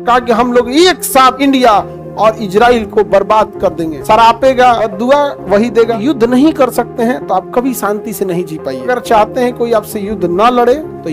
कहा कि हम लोग एक साथ इंडिया और इजराइल को बर्बाद कर देंगे। सरापेगा और दुआ वही देगा। युद्ध नहीं कर सकते हैं तो आप कभी शांति से नहीं जी पाइए। अगर चाहते हैं कोई आपसे युद्ध ना लड़े तो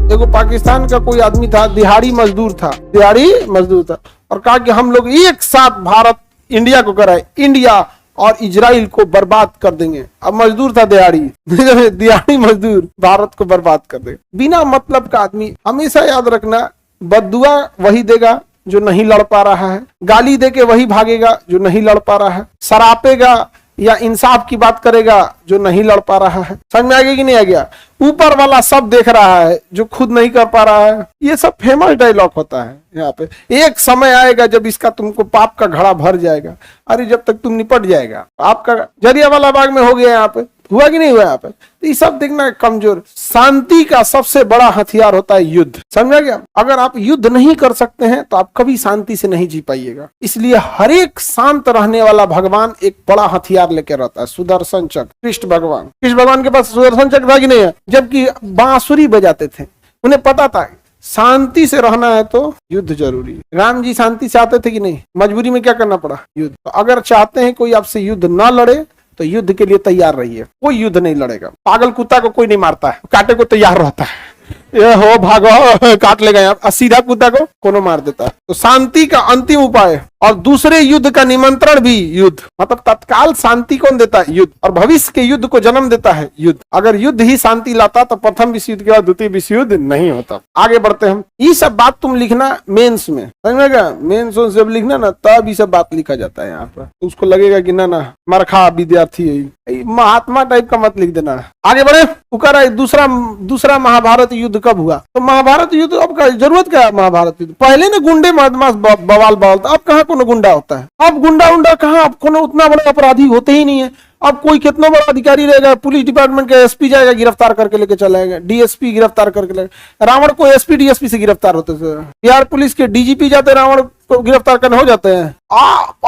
देखो, पाकिस्तान का कोई आदमी था, दिहाड़ी मजदूर था और कहा कि हम लोग एक साथ भारत इंडिया को कराए, इंडिया और इजराइल को बर्बाद कर देंगे। अब मजदूर था दिहाड़ी मजदूर भारत को बर्बाद कर देगा। बिना मतलब का आदमी, हमेशा याद रखना, बद्दुआ वही देगा जो नहीं लड़ पा रहा है, गाली देके वही भागेगा जो नहीं लड़ पा रहा है, सरापेगा या इंसाफ की बात करेगा जो नहीं लड़ पा रहा है। समझ में आ गया कि नहीं आ गया? ऊपर वाला सब देख रहा है जो खुद नहीं कर पा रहा है। ये सब फेमस डायलॉग होता है यहाँ पे। एक समय आएगा जब इसका तुमको पाप का घड़ा भर जाएगा। अरे जब तक तुम निपट जाएगा, आपका जलियांवाला बाग में हो गया, यहाँ पे हुआ कि नहीं हुआ? यहाँ पे तो ये सब देखना कमजोर। शांति का सबसे बड़ा हथियार होता है युद्ध। समझा गया? अगर आप युद्ध नहीं कर सकते हैं तो आप कभी शांति से नहीं जी पाइएगा। इसलिए हर एक शांत रहने वाला भगवान एक बड़ा हथियार लेकर रहता है, सुदर्शन चक्र। कृष्ण भगवान के पास सुदर्शन चक्र था कि नहीं है? जबकि बांसुरी बजाते थे, उन्हें पता था शांति से रहना है तो युद्ध जरूरी है। राम जी शांति से आते थे कि नहीं? मजबूरी में क्या करना पड़ा? युद्ध। तो अगर चाहते हैं कोई आपसे युद्ध ना लड़े तो युद्ध के लिए तैयार रहिए। कोई युद्ध नहीं लड़ेगा। पागल कुत्ता को कोई नहीं मारता है, काटे को तैयार रहता है। ये हो भागो, काट लेगा यहाँ। सीधा कुत्ता को कोनो मार देता है। तो शांति का अंतिम उपाय और दूसरे युद्ध का निमंत्रण भी युद्ध। मतलब तत्काल शांति कौन देता है? युद्ध। और भविष्य के युद्ध को जन्म देता है युद्ध। अगर युद्ध ही शांति लाता तो प्रथम विश्व युद्ध के बाद द्वितीय विश्व युद्ध नहीं होता। आगे बढ़ते हम। ये सब बात तुम लिखना मेंस में, समझेगा? मेंस जब लिखना ना तब ये सब बात लिखा जाता है यहाँ पर। तो उसको लगेगा कि ना मरखा विद्यार्थी है, महात्मा टाइप का मत लिख देना। आगे बढ़े। दूसरा महाभारत युद्ध कब हुआ? तो महाभारत युद्ध अब जरूरत क्या है? महाभारत युद्ध पहले ने गुंडे बदमाश बवाल था। अब कहाँ कोनो गुंडा होता है? अब गुंडा कहाँ? अब कोनो उतना बड़ा अपराधी होते ही नहीं है। अब कोई कितना बड़ा अधिकारी रहेगा, पुलिस डिपार्टमेंट का एसपी जाएगा, गिरफ्तार करके लेके चला जाएगा, डीएसपी गिरफ्तार करके लेगा। रावण को एसपी डीएसपी से गिरफ्तार होते थे। बिहार पुलिस के डीजीपी जाते, रावण को गिरफ्तार करने हो जाते हैं।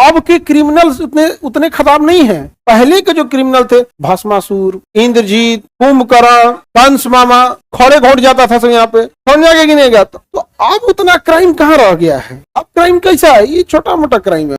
अब के क्रिमिनल्स उतने खराब नहीं है। पहले के जो क्रिमिनल थे, भस्मासुर, इंद्रजीत, कुंभकर्ण, कंस मामा, खड़े घोट जाता था सब यहाँ पे। समझा गया कि नहीं गया? तो अब उतना क्राइम कहाँ रह गया है? अब क्राइम कैसा है? ये छोटा मोटा क्राइम है।